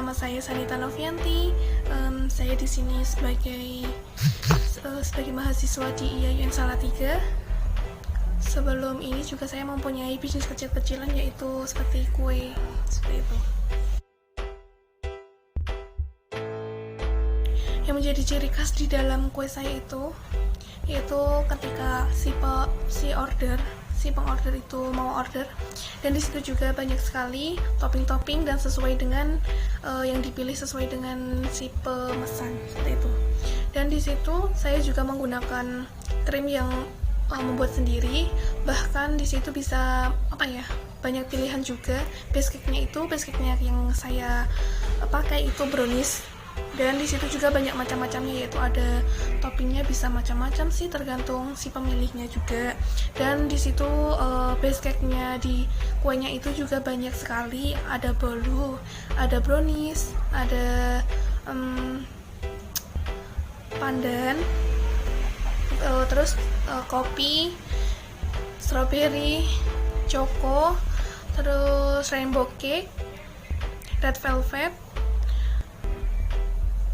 nama saya Sanita Novianti. Saya di sini sebagai mahasiswa di IAIN Salatiga. Sebelum ini juga saya mempunyai bisnis kecil-kecilan, yaitu seperti kue, seperti itu. Yang menjadi ciri khas di dalam kue saya itu, yaitu ketika si pengorder itu mau order, dan disitu juga banyak sekali topping-topping dan sesuai dengan yang dipilih sesuai dengan si pemesan, seperti itu. Dan disitu saya juga menggunakan krim yang membuat sendiri, bahkan disitu bisa banyak pilihan juga. Base cake-nya yang saya pakai itu brownies, dan di situ juga banyak macam-macamnya, yaitu ada toppingnya bisa macam-macam sih, tergantung si pemilihnya juga. Dan di situ base cake-nya di kuenya itu juga banyak sekali, ada bolu, ada brownies, ada pandan, terus kopi, strawberry, choco, terus rainbow cake, red velvet,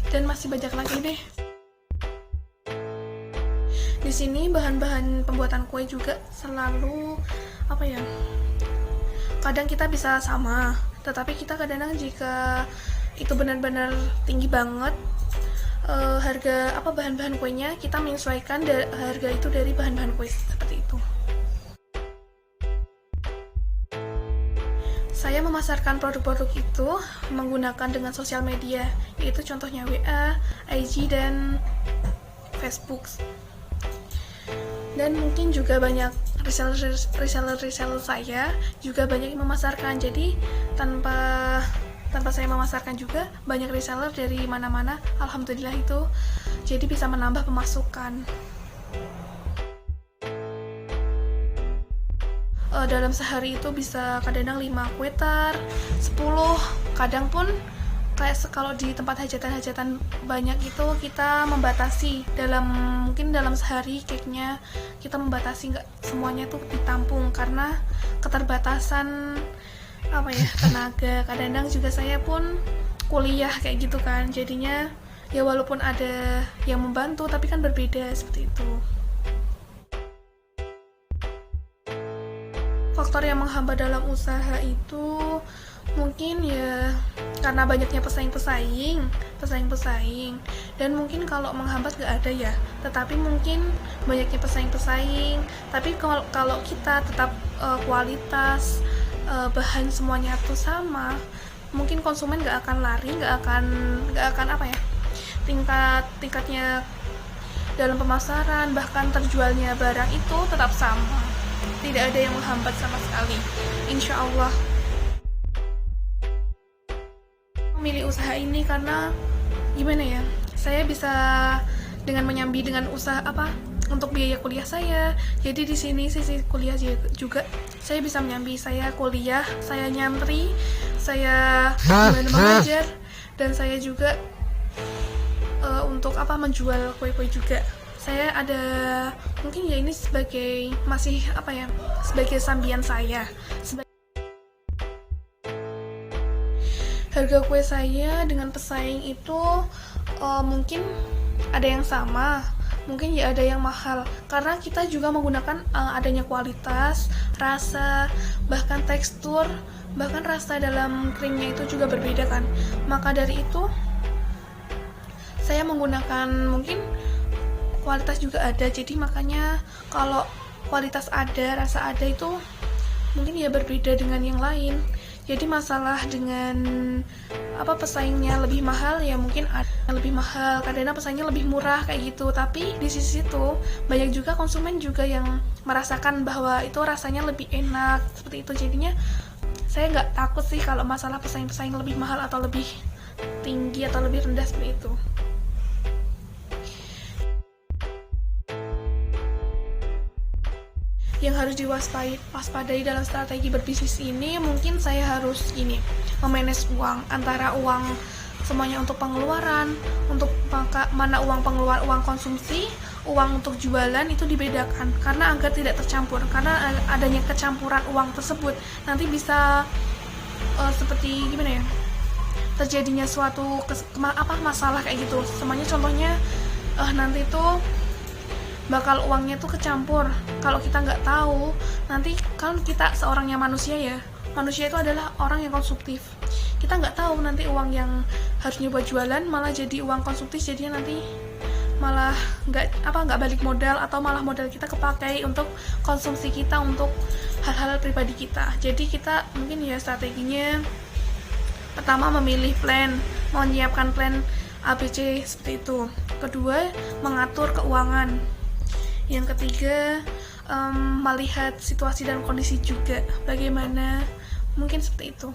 dan masih banyak lagi deh. Di sini bahan-bahan pembuatan kue juga selalu kadang kita bisa sama, tetapi kita kadang jika itu benar-benar tinggi banget harga bahan-bahan kuenya, kita menyesuaikan harga itu dari bahan-bahan kue, seperti itu. Saya memasarkan produk-produk itu menggunakan dengan sosial media, yaitu contohnya WA, IG, dan Facebook. Dan mungkin juga banyak reseller saya juga banyak yang memasarkan. Jadi tanpa saya memasarkan juga banyak reseller dari mana-mana, alhamdulillah itu jadi bisa menambah pemasukan. Dalam sehari itu bisa kadang 5 kue tar, 10, kadang pun kalau di tempat hajatan-hajatan banyak itu kita membatasi mungkin dalam sehari cake-nya kita membatasi, nggak semuanya tuh ditampung karena keterbatasan tenaga. Kadang juga saya pun kuliah kayak gitu kan, jadinya ya walaupun ada yang membantu tapi kan berbeda, seperti itu. Faktor yang menghambat dalam usaha itu mungkin ya karena banyaknya pesaing, dan mungkin kalau menghambat nggak ada ya, tetapi mungkin banyaknya pesaing, tapi kalau kita tetap kualitas bahan semuanya tuh sama, mungkin konsumen nggak akan lari, nggak akan tingkatnya dalam pemasaran, bahkan terjualnya barang itu tetap sama, tidak ada yang menghambat sama sekali, insya Allah. Memilih usaha ini karena saya bisa dengan menyambi dengan usaha untuk biaya kuliah saya. Jadi di sini sisi kuliah juga saya bisa menyambi, saya kuliah, saya nyantri, saya mengajar, dan saya juga untuk menjual kue-kue juga. Saya ada mungkin ini sebagai sebagai sambian saya. Harga kue saya dengan pesaing itu mungkin ada yang sama, mungkin ya ada yang mahal, karena kita juga menggunakan adanya kualitas, rasa, bahkan tekstur, bahkan rasa dalam krimnya itu juga berbeda kan. Maka dari itu saya menggunakan mungkin kualitas juga ada, jadi makanya kalau kualitas ada, rasa ada itu mungkin ya berbeda dengan yang lain. Jadi masalah dengan pesaingnya lebih mahal, ya mungkin ada lebih mahal, kadang pesaingnya lebih murah kayak gitu. Tapi di sisi itu banyak juga konsumen juga yang merasakan bahwa itu rasanya lebih enak, seperti itu. Jadinya saya nggak takut sih kalau masalah pesaing-pesaing lebih mahal atau lebih tinggi atau lebih rendah, seperti itu. Yang harus diwaspadai dalam strategi berbisnis ini, mungkin saya harus memanage uang, antara uang semuanya untuk pengeluaran, untuk mana uang pengeluar, uang konsumsi, uang untuk jualan itu dibedakan, karena agar tidak tercampur, karena adanya kecampuran uang tersebut nanti bisa seperti terjadinya suatu masalah kayak gitu. Semuanya contohnya nanti tuh bakal uangnya tuh kecampur. Kalau kita nggak tahu, nanti kan kita seorangnya manusia ya, manusia itu adalah orang yang konsumtif. Kita nggak tahu nanti uang yang harusnya buat jualan malah jadi uang konsumtif, jadinya nanti malah nggak balik modal, atau malah modal kita kepakai untuk konsumsi kita, untuk hal-hal pribadi kita. Jadi kita mungkin ya strateginya pertama memilih menyiapkan plan ABC seperti itu. Kedua, mengatur keuangan. Yang ketiga, melihat situasi dan kondisi juga bagaimana, mungkin seperti itu.